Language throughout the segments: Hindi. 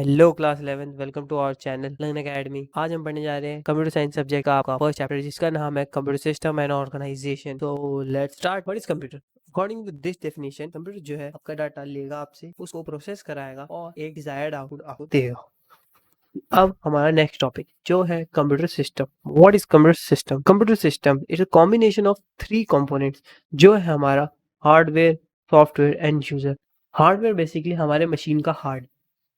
Hello class 11 welcome to our channel learn academy. आज हम पढ़ने जा रहे हैं कंप्यूटर साइंस सब्जेक्ट का आपका फर्स्ट चैप्टर जिसका नाम है कंप्यूटर सिस्टम एंड ऑर्गेनाइजेशन। तो let's start. What is computer? According to this definition, computer जो है आपका डाटा लेगा आपसे, उसको प्रोसेस कराएगा और एक डिजायर्ड आउटपुट आपको देगा। अब हमारा नेक्स्ट टॉपिक जो है computer system. What is computer system? Computer system is a combination of three components जो है हमारा hardware, software and user. Hardware basically हमारे मशीन का हार्ड,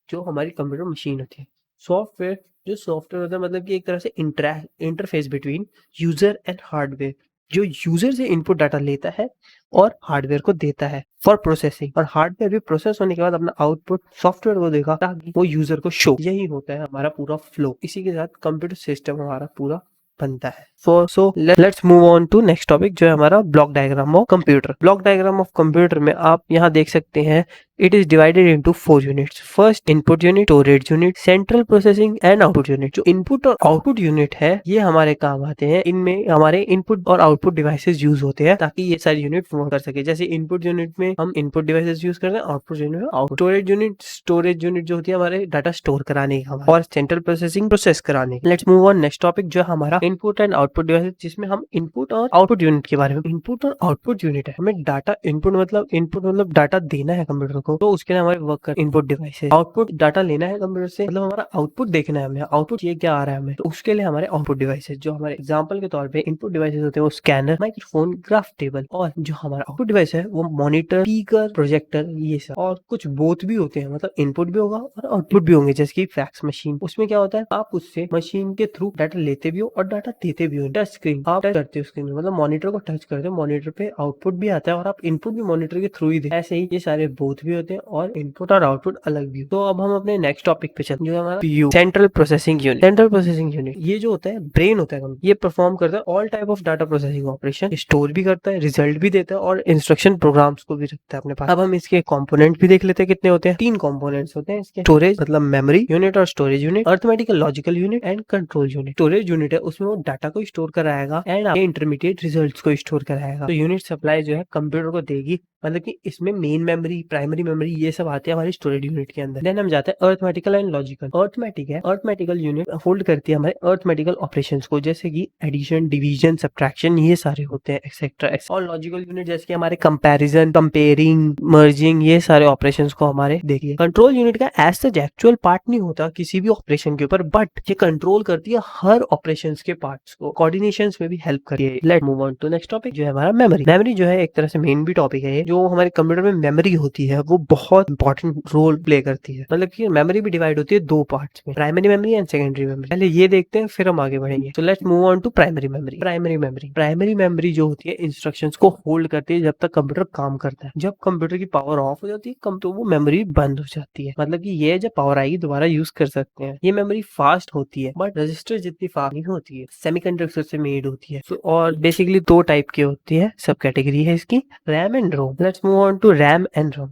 जो हमारी कंप्यूटर मशीन होती है। सॉफ्टवेयर, जो सॉफ्टवेयर होता है मतलब कि एक तरह से interface between user and hardware, जो यूजर से इनपुट डाटा लेता है और हार्डवेयर को देता है फॉर प्रोसेसिंग, और हार्डवेयर भी प्रोसेस होने के बाद अपना आउटपुट सॉफ्टवेयर को देगा ताकि वो यूजर को शो। यही होता है हमारा पूरा फ्लो। इसी के साथ कंप्यूटर सिस्टम हमारा पूरा बनता है। So let's move on to next topic जो है हमारा block diagram of computer. Block diagram of computer में आप यहाँ देख सकते हैं it is divided into 4 units. First input unit, storage unit, central processing and output unit. जो इनपुट और आउटपुट यूनिट है ये हमारे काम आते हैं। इनमें हमारे इनपुट और आउटपुट डिवाइसेस यूज होते हैं ताकि ये सारी यूनिट वर्क कर सके। जैसे इनपुट यूनिट में हम इनपुट डिवाइसेस यूज करते हैं, आउटपुट यूनिट में आउटपुट। स्टोरेज यूनिट जो होती है हमारे डाटा स्टोर कराने का, और सेंट्रल प्रोसेसिंग प्रोसेस कराने। Let's move on next topic जो हमारा इनपुट एंड आउटपुट डिवाइसेस, जिसमें हम इनपुट और आउटपुट यूनिट के बारे में। इनपुट और आउटपुट यूनिट है, हमें डाटा इनपुट मतलब डाटा देना है कंप्यूटर को, तो उसके लिए हमारे वर्क कर इनपुट डिवाइसेस। आउटपुट डाटा लेना है कंप्यूटर से, मतलब हमारा आउटपुट देखना है हमें, आउटपुट ये क्या आ रहा है हमें, तो उसके लिए हमारे आउटपुट डिवाइसेस। जो हमारे एग्जांपल के तौर पे इनपुट डिवाइसेस होते हैं वो स्कैनर, माइक्रोफोन, ग्राफ टेबल, और जो हमारा आउटपुट डिवाइस है वो मॉनिटर, स्पीकर, प्रोजेक्टर, ये सब। और कुछ बोथ भी होते हैं, मतलब इनपुट भी होगा और आउटपुट भी होंगे, जैसे कि फैक्स मशीन। उसमें क्या होता है, आप उससे मशीन के थ्रू डाटा लेते भी हो और डाटा देते भी हो। टच स्क्रीन, आप टच करते हो स्क्रीन, मतलब मॉनिटर को टच करते हो, मॉनिटर पे आउटपुट भी आता है और आप इनपुट भी मॉनिटर के थ्रू ही दे। ऐसे ही ये सारे बोथ भी होते हैं और इनपुट और आउटपुट अलग भी। तो अब हम अपने नेक्स्ट टॉपिक पे चलते हैं जो है हमारा PU, central processing unit. Central processing unit ये जो होता है ब्रेन होता है, ये परफॉर्म करता है all type of data processing operation, store भी करता है, रिजल्ट भी देता है और इंस्ट्रक्शन प्रोग्राम्स को भी रखता है अपने पास। अब हम इसके कंपोनेंट भी देख लेते हैं कितने होते हैं। 3 कंपोनेंट्स होते हैं इसके। स्टोरेज मतलब मेमोरी यूनिट और storage unit, arithmetical logical unit and control unit. Storage unit है, उसमें वो डाटा को स्टोर कराएगा एंड इंटरमीडिएट रिजल्ट्स को स्टोर कराएगा। तो यूनिट सप्लाई जो है कंप्यूटर को देगी, मतलब कि इसमें मेन मेमोरी, प्राइमरी मेमोरी, ये सब आते हैं हमारी स्टोरेज यूनिट के अंदर। देन हम जाते हैं अरिथमेटिकल एंड लॉजिकल। अरिथमेटिक है, अरिथमेटिकल यूनिट होल्ड करती है हमारे अरिथमेटिकल ऑपरेशंस को, जैसे कि एडिशन, डिवीजन, सब्ट्रैक्शन, ये सारे होते हैं एक्सेट्रा। और लॉजिकल यूनिट जैसे कि हमारे कंपैरिजन, कंपेयरिंग, मर्जिंग, ये सारे ऑपरेशंस को हमारे देखिए। कंट्रोल यूनिट का एज सच एक्चुअल पार्ट नहीं होता किसी भी ऑपरेशन के ऊपर, बट ये कंट्रोल करती है हर ऑपरेशंस के पार्ट्स को, कोऑर्डिनेशंस में भी हेल्प करती है। Let's move on to next topic जो है हमारा मेमोरी। मेमोरी जो है एक तरह से मेन भी टॉपिक है। जो हमारे कंप्यूटर में मेमोरी होती है वो बहुत इंपॉर्टेंट रोल प्ले करती है। मतलब कि मेमोरी भी डिवाइड होती है 2 पार्ट्स में, primary memory and secondary memory. पहले ये देखते हैं फिर हम आगे बढ़ेंगे। So let's move on to primary memory. Primary memory जो होती है इंस्ट्रक्शंस को होल्ड करती है जब तक कंप्यूटर काम करता है। जब कंप्यूटर की पावर ऑफ हो जाती है कम, तो वो मेमोरी बंद हो जाती है। मतलब कि ये जब पावर आएगी दोबारा यूज कर सकते हैं। ये मेमोरी फास्ट होती है बट रजिस्टर जितनी फास्ट नहीं होती है, सेमीकंडक्टर से मेड होती है। और बेसिकली 2 टाइप की होती है, सब कैटेगरी है इसकी, RAM and ROM. Let's move on to RAM and ROM.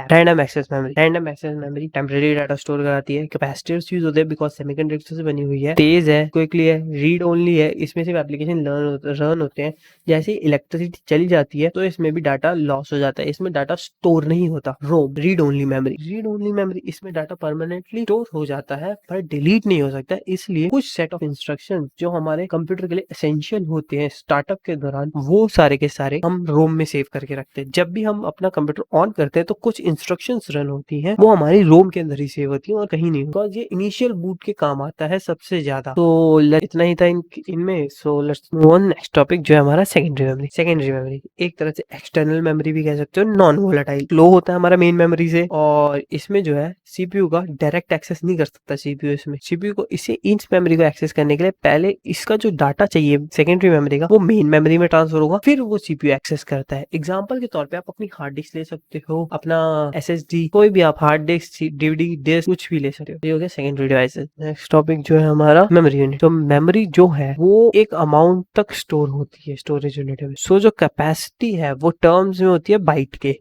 Random access memory temporary data store कराती है। कैपेसिटर्स यूज होते हैं बिकॉज सेमीकंडक्टर से बनी हुई है, तेज है, क्विकली है, रीड ओनली है। इसमें सिर्फ एप्लीकेशन रन होते हैं। जैसे ही इलेक्ट्रिसिटी चली जाती है तो इसमें भी डाटा लॉस हो जाता है, इसमें डाटा स्टोर नहीं होता। रोम, रीड ओनली मेमोरी, इसमें डाटा परमानेंटली स्टोर हो जाता है पर डिलीट नहीं हो सकता। इसलिए कुछ सेट ऑफ इंस्ट्रक्शंस जो हमारे कंप्यूटर के लिए एसेंशियल होते हैं स्टार्टअप के दौरान, वो सारे के सारे हम रोम में सेव करके रखते हैं। जब भी हम अपना कंप्यूटर ऑन करते हैं तो कुछ इंस्ट्रक्शंस रन होती हैं, वो हमारी रोम के अंदर ही सेव होती है और कहीं नहीं, बिकॉज ये इनिशियल बूट के काम आता है सबसे ज्यादा। तो इतना ही था इनमें। सो let's move on next topic जो है हमारा सेकेंडरी मेमोरी एक तरह से एक्सटर्नल मेमोरी भी कह सकते हो, नॉन वोलेटाइल, फ्लो होता है हमारा मेन मेमोरी से। और इसमें जो है सीपीयू का डायरेक्ट एक्सेस नहीं कर सकता सीपीयू को इसे इंच मेमोरी को एक्सेस करने के लिए पहले इसका जो डाटा चाहिए सेकेंडरी मेमोरी का वो मेन मेमोरी में ट्रांसफर होगा, फिर वो सीपीयू एक्सेस करता है। एग्जांपल के तौर पे आप अपनी हार्ड डिस्क ले सकते हो, अपना एसएसडी, कोई भी आप हार्ड डिस्क, डीवीडी डिस्क कुछ भी ले सकते हो। ये हो गया सेकेंडरी डिवाइसेस। नेक्स्ट टॉपिक जो है हमारा मेमोरी यूनिट। तो मेमोरी जो है वो एक अमाउंट तक स्टोर होती है स्टोरेज यूनिट में। सो जो कैपेसिटी है वो टर्म्स में होती है बाइट के।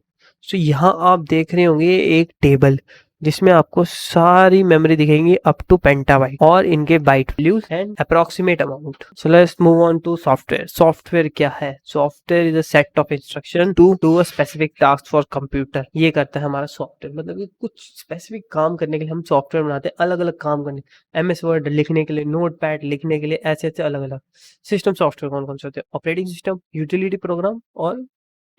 सो यहाँ आप देख रहे होंगे एक टेबल जिसमें आपको सारी मेमोरी दिखेंगी अप टू पेंटाबाइट और इनके byte values and approximate amount. So let's move on to software. Software क्या है? Software is a set of instruction to do a specific task for computer. ये करता है हमारा सॉफ्टवेयर, मतलब कि कुछ स्पेसिफिक काम करने के लिए हम सॉफ्टवेयर बनाते हैं, अलग अलग काम करने, MS वर्ड लिखने के लिए, नोट पैड लिखने के लिए, ऐसे ऐसे अलग अलग। सिस्टम सॉफ्टवेयर कौन कौन से होते हैं? ऑपरेटिंग सिस्टम, यूटिलिटी प्रोग्राम और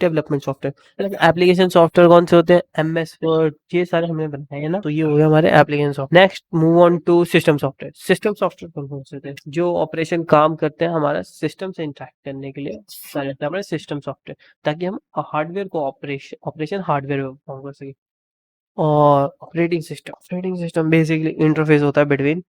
डेवलपमेंट सॉफ्टवेयर। एप्लीकेशन सॉफ्टवेयर कौन से होते हैं? MS वर्ड, ये सारे हमने बनाए हैं ना, तो ये हो गया हमारे application software. Next move on to system software. System software कौन कौन से होते हैं? जो ऑपरेशन काम करते हैं हमारा सिस्टम से इंटरेक्ट करने के लिए, सारे होते हैं हमारे सिस्टम सॉफ्टवेयर, ताकि हम हार्डवेयर को ऑपरेशन हार्डवेयर में परफॉर्म कर सके। और ऑपरेटिंग सिस्टम बेसिकली इंटरफेस होता है बिटवीन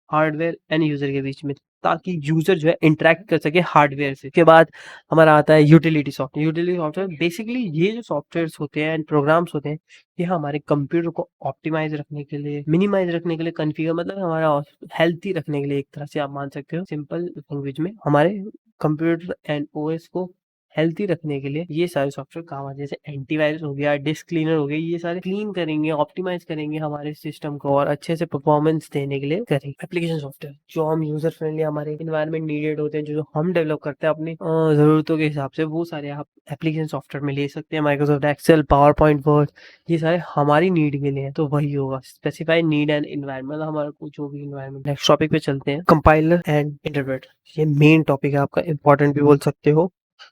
हार्डवेयर एंड यूजर के बीच में, ताकि यूजर जो है इंटरेक्ट कर सके हार्डवेयर से। उसके बाद हमारा आता है utility software. Utility software basically ये जो सॉफ्टवेयर्स होते हैं एंड प्रोग्राम्स होते हैं, ये हमारे कंप्यूटर को ऑप्टिमाइज रखने के लिए, मिनिमाइज रखने के लिए, कॉन्फ़िगर मतलब हमारा हेल्थी रखने के लिए, एक तरह से आप मान सकते हो सिंपल लैंग्वेज में, हमारे कंप्यूटर एंड OS को हेल्थी रखने के लिए ये सारे सॉफ्टवेयर काम आते हैं। जैसे एंटीवायरस हो गया, डिस्क क्लीनर हो गया, ये सारे क्लीन करेंगे, ऑप्टिमाइज करेंगे हमारे सिस्टम को और अच्छे से परफॉर्मेंस देने के लिए करेंगे। एप्लीकेशन सॉफ्टवेयर जो हम यूजर फ्रेंडली, हमारे इन्वायरमेंट नीडेड होते हैं, जो हम डेवलप करते हैं अपनी जरूरतों के हिसाब से, वो सारे आप एप्लीकेशन सॉफ्टवेयर में ले सकते हैं। Microsoft Excel, power point, word, ये सारे हमारी नीड के लिए हैं, तो वही होगा स्पेसिफाइड नीड एंड इन्वायरमेंट, हमारा कुछ जो भी इन्वायरमेंट। नेक्स्ट टॉपिक पे चलते हैं, कंपाइलर एंड इंटरप्रेटर। ये मेन टॉपिक है आपका, इंपॉर्टेंट भी बोल सकते हो।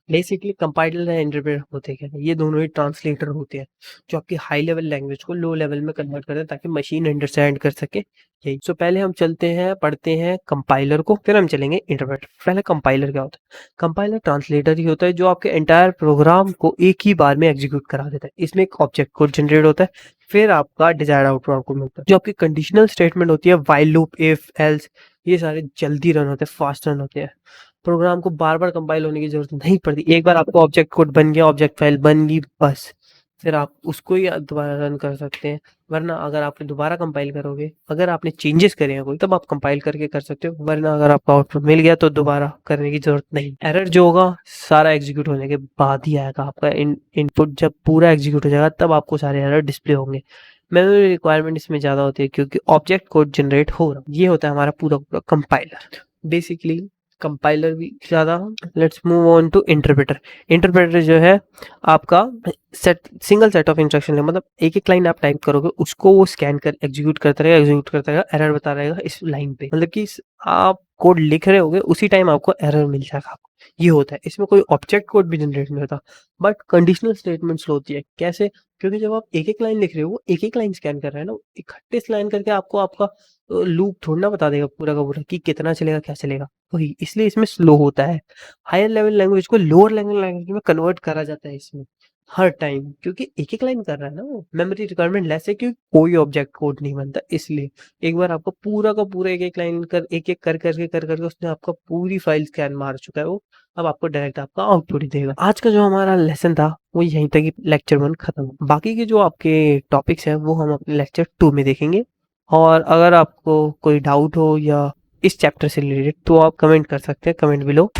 बेसिकली कंपाइलर एंड इंटरप्रेटर होते क्या है? ये दोनों ही ट्रांसलेटर होते हैं, जो आपकी हाई लेवल लैंग्वेज को लो लेवल में कन्वर्ट करते हैं, ताकि मशीन अंडरस्टैंड कर सके। यही सो पहले हम चलते हैं, पढ़ते हैं कंपाइलर को, फिर हम चलेंगे इंटरप्रेटर। पहले कंपाइलर क्या होता है? कंपाइलर ट्रांसलेटर ही होता है, जो आपके एंटायर प्रोग्राम को एक ही बार में एग्जीक्यूट करा देता है। इसमें एक ऑब्जेक्ट कोड जनरेट होता है, फिर आपका डिजायर्ड आउटपुट आपको मिलता है। जो आपकी कंडीशनल स्टेटमेंट होती है, व्हाइल लूप, इफ, एल्स, ये सारे जल्दी रन होते हैं, फास्ट रन होते हैं। प्रोग्राम को बार बार कंपाइल होने की जरूरत नहीं पड़ती। एक बार आपको ऑब्जेक्ट कोड बन गया, ऑब्जेक्ट फाइल बन गई, बस फिर आप उसको ही दोबारा रन कर सकते हैं। वरना अगर आप दोबारा कंपाइल करोगे, अगर आपने चेंजेस करे हैं कोई, तब आप कंपाइल करके कर सकते हो, वरना अगर आपका आउटपुट मिल गया तो दोबारा करने की जरूरत नहीं। एरर जो होगा सारा एग्जीक्यूट होने के बाद ही आएगा। आपका इनपुट जब पूरा एग्जीक्यूट हो जाएगा, तब आपको सारे एरर डिस्प्ले होंगे। मेमोरी रिक्वायरमेंट इसमें ज्यादा होती है, क्योंकि ऑब्जेक्ट कोड जनरेट हो रहा है। ये होता है हमारा पूरा पूरा कंपाइलर। बेसिकली कंपाइलर भी ज्यादा। Let's move on to interpreter. Interpreter जो है आपका सिंगल सेट ऑफ इंस्ट्रक्शन है, मतलब एक एक लाइन आप टाइप करोगे, उसको वो स्कैन कर एग्जीक्यूट करता रहेगा, एरर बता रहेगा इस लाइन पे, मतलब कि आप कोड लिख रहे होगे, उसी टाइम आपको एरर मिल जाएगा। आपको ये होता है, इसमें कोई ऑब्जेक्ट कोड भी जनरेट नहीं होता, बट कंडीशनल स्टेटमेंट्स होती है। कैसे? क्योंकि जब आप एक एक लाइन लिख रहे हो, वो एक एक लाइन स्कैन कर रहा है ना, इकट्ठे स्कैन करके आपको आपका लूप थोड़ा ना बता देगा पूरा का पूरा कि कितना चलेगा, क्या चलेगा, वही इसलिए इसमें स्लो होता है। हायर लेवल लैंग्वेज को लोअर लेवल लैंग्वेज में कन्वर्ट करा जाता है इसमें हर टाइम, क्योंकि एक एक लाइन कर रहा है ना वो। मेमोरी रिक्वायरमेंट लेस है, क्योंकि कोई ऑब्जेक्ट कोड नहीं बनता, इसलिए एक बार आपका पूरा का पूरा एक एक लाइन कर, एक एक कर करके उसने आपका पूरी फाइल स्कैन मार चुका है वो। अब आपको डायरेक्ट आपका आउटपुट ही देगा। आज का जो हमारा लेसन था वो यहीं तक ही, लेक्चर 1 खत्म। बाकी के जो आपके टॉपिक्स हैं वो हम अपने लेक्चर 2 में देखेंगे। और अगर आपको कोई डाउट हो या इस चैप्टर से रिलेटेड, तो आप कमेंट कर सकते हैं, कमेंट बिलो।